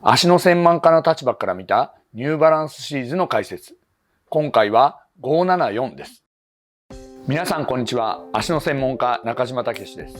足の専門家の立場から見たニューバランスシリーズの解説。今回は574です。皆さんこんにちは。足の専門家中島武史です。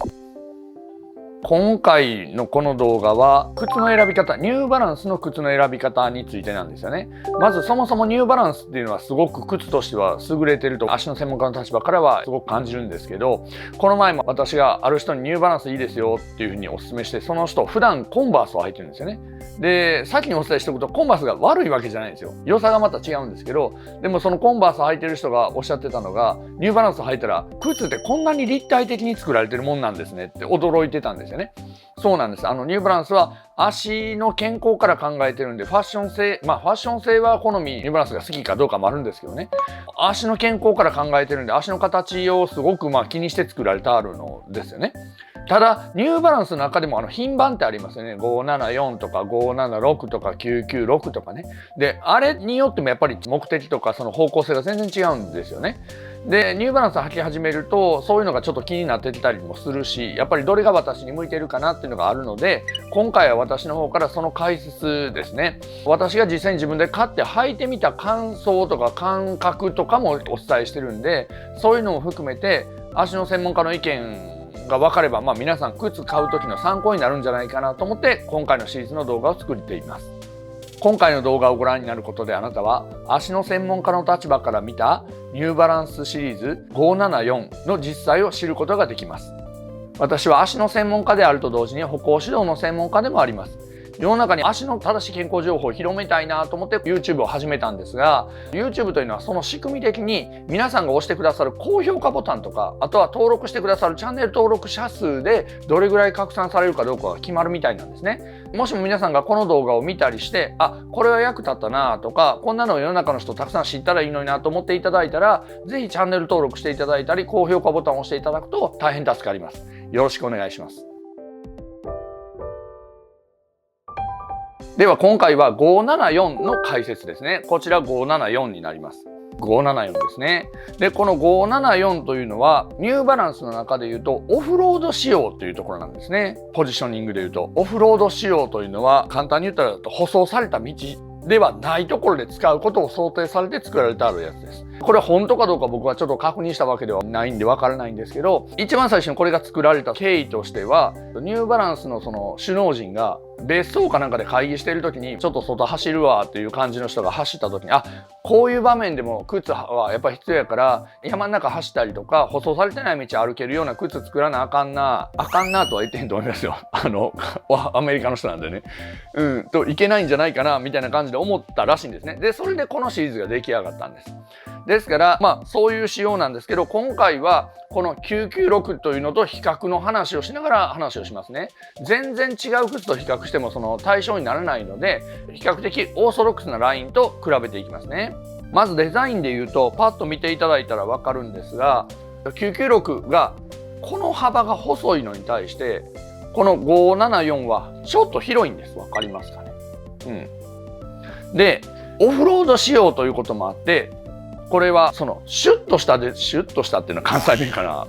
今回のこの動画は靴の選び方、ニューバランスの靴の選び方についてなんですよね。まずそもそもニューバランスっていうのはすごく靴としては優れてると足の専門家の立場からはすごく感じるんですけど、この前も私がある人にニューバランスいいですよっていうふうにお勧めして、その人普段コンバースを履いてるんですよね。で、先にお伝えしておくとコンバースが悪いわけじゃないんですよ。良さがまた違うんですけど、でもそのコンバース履いてる人がおっしゃってたのが、ニューバランス履いたら靴ってこんなに立体的に作られてるもんなんですねって驚いてたんですよね。そうなんです。ニューバランスは足の健康から考えてるんで、ファッション性は好み、ニューバランスが好きかどうかもあるんですけどね。足の健康から考えてるんで、足の形をすごく気にして作られてあるのですよね。ただニューバランスの中でも品番ってありますよね。574とか576とか996とかね。で、あれによってもやっぱり目的とかその方向性が全然違うんですよね。で、ニューバランス履き始めるとそういうのがちょっと気になってきたりもするし、やっぱりどれが私に向いてるかなっていうのがあるので、今回は私の方からその解説ですね。私が実際に自分で買って履いてみた感想とか感覚とかもお伝えしてるんで、そういうのも含めて足の専門家の意見が分かれば、皆さん靴買う時の参考になるんじゃないかなと思って今回のシリーズの動画を作っています。今回の動画をご覧になることで、あなたは足の専門家の立場から見たニューバランスシリーズ574の実際を知ることができます。私は足の専門家であると同時に歩行指導の専門家でもあります。世の中に足の正しい健康情報を広めたいなと思って YouTube を始めたんですが、 YouTube というのはその仕組み的に皆さんが押してくださる高評価ボタンとか、あとは登録してくださるチャンネル登録者数でどれぐらい拡散されるかどうかが決まるみたいなんですね。もしも皆さんがこの動画を見たりして、これは役立ったなとか、こんなのを世の中の人たくさん知ったらいいのになと思っていただいたら、ぜひチャンネル登録していただいたり高評価ボタンを押していただくと大変助かります。よろしくお願いします。では今回は574の解説ですね。こちら574になります。574ですね。で、この574というのはニューバランスの中でいうとオフロード仕様というところなんですね。ポジショニングでいうとオフロード仕様というのは簡単に言ったら舗装された道ではないところで使うことを想定されて作られてあるやつです。これは本当かどうか僕はちょっと確認したわけではないんでわからないんですけど、一番最初にこれが作られた経緯としては、ニューバランスのその首脳陣が別荘かなんかで会議している時にちょっと外走るわっていう感じの人が走った時に、こういう場面でも靴はやっぱり必要やから、山の中走ったりとか舗装されてない道歩けるような靴作らなあかんなとは言ってへんと思いますよ。アメリカの人なんでね。いけないんじゃないかなみたいな感じで思ったらしいんですね。で、それでこのシリーズが出来上がったんです。ですからそういう仕様なんですけど、今回はこの996というのと比較の話をしながら話をしますね。全然違う靴と比較してもその対象にならないので、比較的オーソドックスなラインと比べていきますね。まずデザインで言うとパッと見ていただいたら分かるんですが、996がこの幅が細いのに対してこの574はちょっと広いんです。分かりますかね。で、オフロード仕様ということもあって、これはそのシュッとしたっていうのは関西弁かな。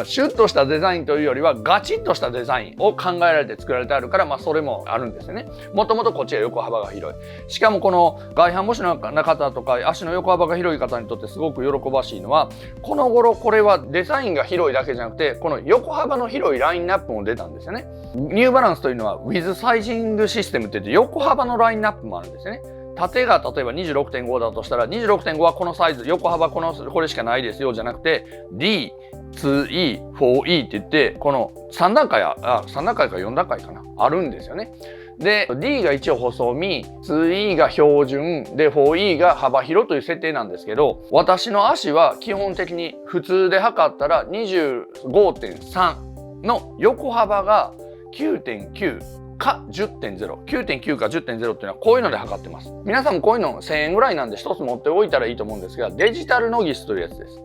シュッとしたデザインというよりはガチッとしたデザインを考えられて作られてあるから、それもあるんですよね。もともとこっちは横幅が広い。しかもこの外反母趾の方とか足の横幅が広い方にとってすごく喜ばしいのは、この頃これはデザインが広いだけじゃなくて、この横幅の広いラインナップも出たんですよね。ニューバランスというのはウィズサイジングシステムって言って横幅のラインナップもあるんですよね。縦が例えば 26.5 だとしたら 26.5 はこのサイズ、横幅これしかないですよじゃなくて D、2E、4E って言って、この3段階か4段階かなあるんですよね。で D が一応細身、 2E が標準で 4E が幅広という設定なんですけど、私の足は基本的に普通で測ったら 25.3 の横幅が 9.9か 10.0、 9.9 か 10.0 っていうのはこういうので測ってます。皆さんもこういうの1000円ぐらいなんで一つ持っておいたらいいと思うんですが、デジタルノギスというやつです。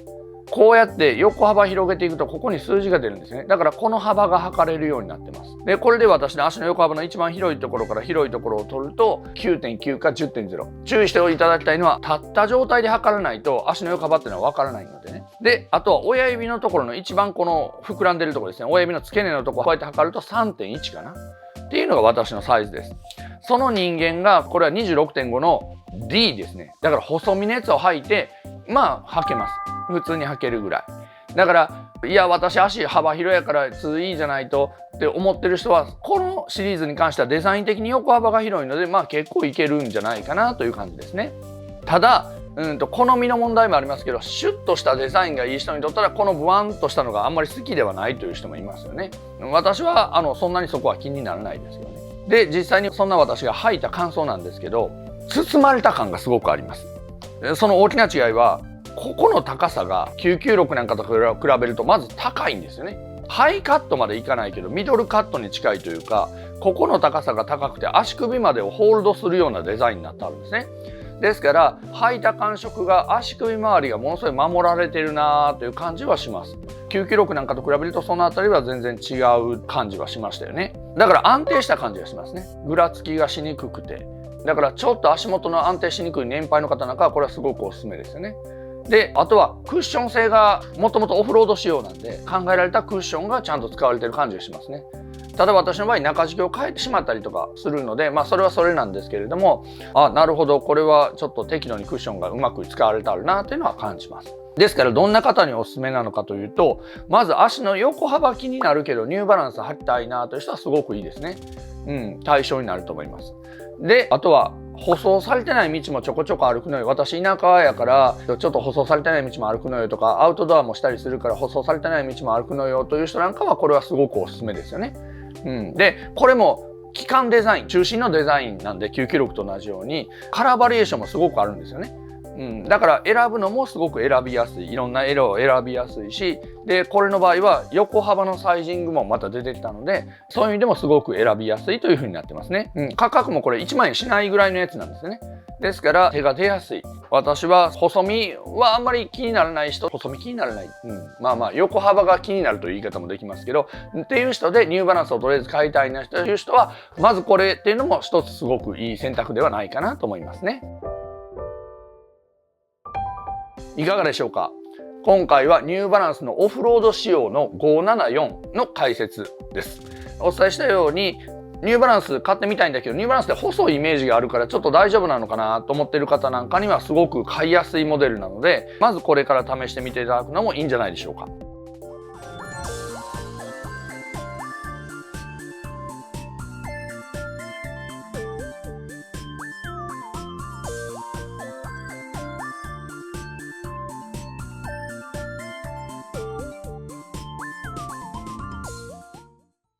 こうやって横幅広げていくとここに数字が出るんですね。だからこの幅が測れるようになってます。で、これで私の足の横幅の一番広いところから広いところを取ると 9.9 か 10.0。 注意していただきたいのは、立った状態で測らないと足の横幅っていうのは分からないのでね。で、あとは親指のところの一番この膨らんでるところですね。親指の付け根のところこうやって測ると 3.1 かなっていうのが私のサイズです。その人間がこれは 26.5 の D ですね。だから細身のやつを履いてまあ履けます。普通に履けるぐらい。だからいや私足幅広やから 2E じゃないとって思ってる人はこのシリーズに関してはデザイン的に横幅が広いのでまあ結構いけるんじゃないかなという感じですね。ただ好みの問題もありますけど、シュッとしたデザインがいい人にとったらこのブワンとしたのがあんまり好きではないという人もいますよね。私はそんなにそこは気にならないですよね。で実際にそんな私が履いた感想なんですけど、包まれた感がすごくあります。その大きな違いはここの高さが996なんかと比べるとまず高いんですよね。ハイカットまでいかないけどミドルカットに近いというか、ここの高さが高くて足首までをホールドするようなデザインになってあるんですね。ですから履いた感触が足首周りがものすごい守られてるなという感じはします。996なんかと比べるとその辺りは全然違う感じはしましたよね。だから安定した感じがしますね。ぐらつきがしにくくて、だからちょっと足元の安定しにくい年配の方なんかはこれはすごくおすすめですよね。であとはクッション性がもともとオフロード仕様なんで考えられたクッションがちゃんと使われてる感じがしますね。ただ私の場合中敷きを変えてしまったりとかするのでそれはそれなんですけれども、なるほどこれはちょっと適度にクッションがうまく使われてあるなというのは感じます。ですからどんな方におすすめなのかというと、まず足の横幅気になるけどニューバランス履きたいなという人はすごくいいですね。対象になると思います。であとは舗装されてない道もちょこちょこ歩くのよ。私田舎やからちょっと舗装されてない道も歩くのよとか、アウトドアもしたりするから舗装されてない道も歩くのよという人なんかはこれはすごくおすすめですよね。でこれも基幹デザイン中心のデザインなんで996と同じようにカラーバリエーションもすごくあるんですよね。だから選ぶのもすごく選びやすい、いろんな色を選びやすいし、でこれの場合は横幅のサイジングもまた出てきたのでそういう意味でもすごく選びやすいという風になってますね。価格もこれ1万円しないぐらいのやつなんですよね。ですから手が出やすい。私は細身はあんまり気にならない人、細身気にならない、横幅が気になるという言い方もできますけどっていう人でニューバランスをとりあえず買いたいなという人はまずこれっていうのも一つすごくいい選択ではないかなと思いますね。いかがでしょうか。今回はニューバランスのオフロード仕様の574の解説です。お伝えしたようにニューバランス買ってみたいんだけどニューバランスって細いイメージがあるからちょっと大丈夫なのかなと思ってる方なんかにはすごく買いやすいモデルなので、まずこれから試してみていただくのもいいんじゃないでしょうか。